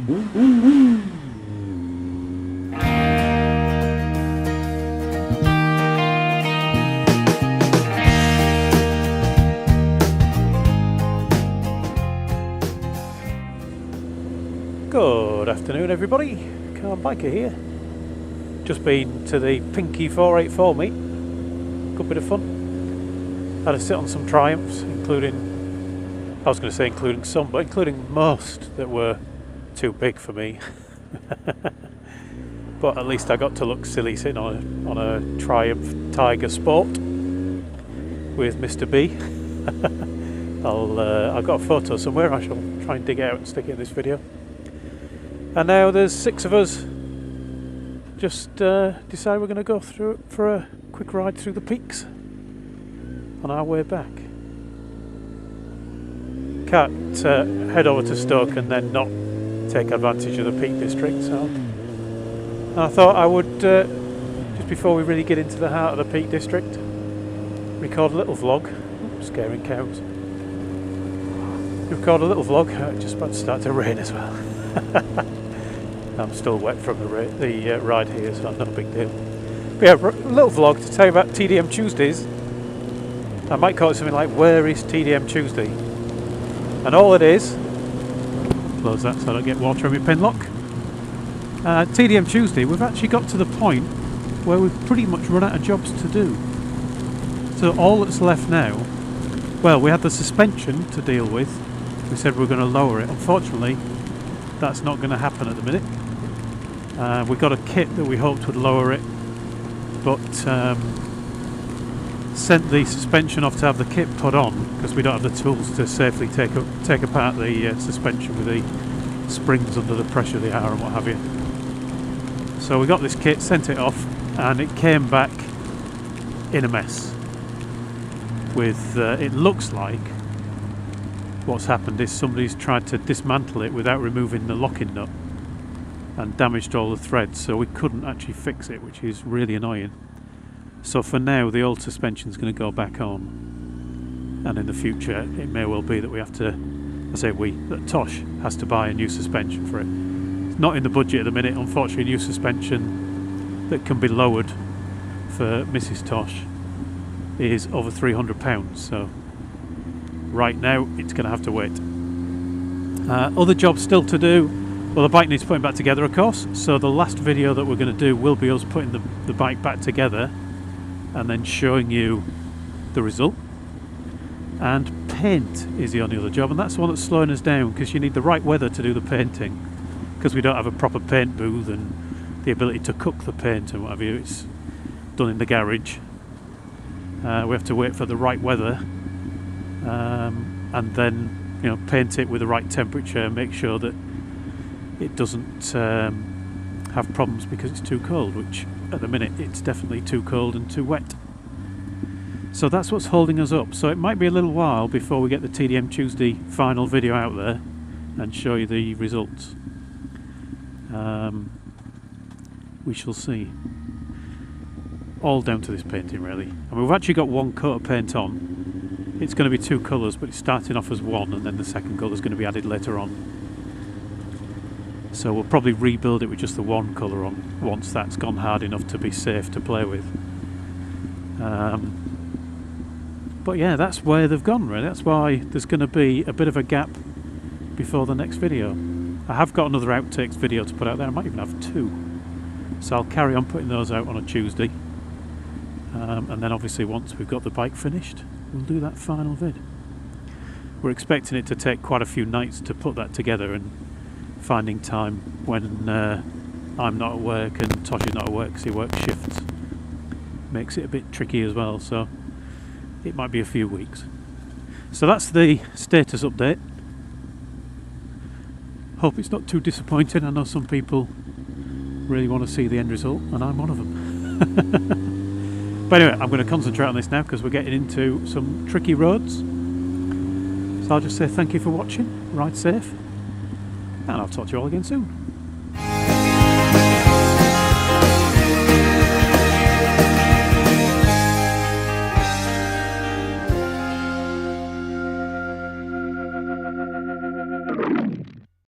Good afternoon everybody, Car Biker here. Just been to the Pinky 484 meet, good bit of fun. Had a sit on some Triumphs, including some, but including most that were too big for me. But at least I got to look silly sitting on a Triumph Tiger Sport with Mr. B. I've got a photo somewhere, I shall try and dig it out and stick it in this video. And now there's 6 of us. Just decided we're going to go through for a quick ride through the peaks on our way back. Can't head over to Stoke and then not take advantage of the Peak District, so I thought I would, just before we really get into the heart of the Peak District, record a little vlog. Scaring cows. Record a little vlog. It's just about to start to rain as well. I'm still wet from the ride here, so not a big deal. But yeah, a little vlog to tell you about TDM Tuesdays. I might call it something like, where is TDM Tuesday? And all it is, close that so I don't get water in my pin lock. TDM Tuesday, we've actually got to the point where we've pretty much run out of jobs to do. So all that's left now, well, we had the suspension to deal with. We said we were going to lower it. Unfortunately, that's not going to happen at the minute. We got a kit that we hoped would lower it, but sent the suspension off to have the kit put on because we don't have the tools to safely take apart the suspension with the springs under the pressure they are and what have you. So we got this kit, sent it off, and it came back in a mess. With it looks like what's happened is somebody's tried to dismantle it without removing the locking nut and damaged all the threads, so we couldn't actually fix it, which is really annoying. So for now the old suspension is going to go back on, and in the future it may well be that we have to, that Tosh has to buy a new suspension for it. It's not in the budget at the minute, unfortunately. A new suspension that can be lowered for Mrs. Tosh is over £300, so right now it's going to have to wait. Other jobs still to do. Well, the bike needs putting back together, of course, so the last video that we're going to do will be us putting the bike back together and then showing you the result. And paint is the only other job, and that's the one that's slowing us down because you need the right weather to do the painting, because we don't have a proper paint booth and the ability to cook the paint and what have you. It's done in the garage. We have to wait for the right weather, and then paint it with the right temperature, make sure that it doesn't have problems because it's too cold, which at the minute it's definitely too cold and too wet. So that's what's holding us up. So it might be a little while before we get the TDM Tuesday final video out there and show you the results. We shall see. All down to this painting, really. And we've actually got one coat of paint on. It's going to be 2 colours, but it's starting off as one, and then the second colour is going to be added later on. So we'll probably rebuild it with just the one colour on once that's gone hard enough to be safe to play with. But yeah, that's where they've gone, really. That's why there's going to be a bit of a gap before the next video. I have got another outtakes video to put out there. I might even have 2. So I'll carry on putting those out on a Tuesday. And then obviously once we've got the bike finished, we'll do that final vid. We're expecting it to take quite a few nights to put that together, and finding time when I'm not at work and Tosh is not at work because he works shifts makes it a bit tricky as well, so it might be a few weeks. So that's the status update. Hope it's not too disappointing. I know some people really want to see the end result, and I'm one of them. But anyway, I'm going to concentrate on this now because we're getting into some tricky roads. So I'll just say thank you for watching, ride safe, and I'll talk to you all again soon.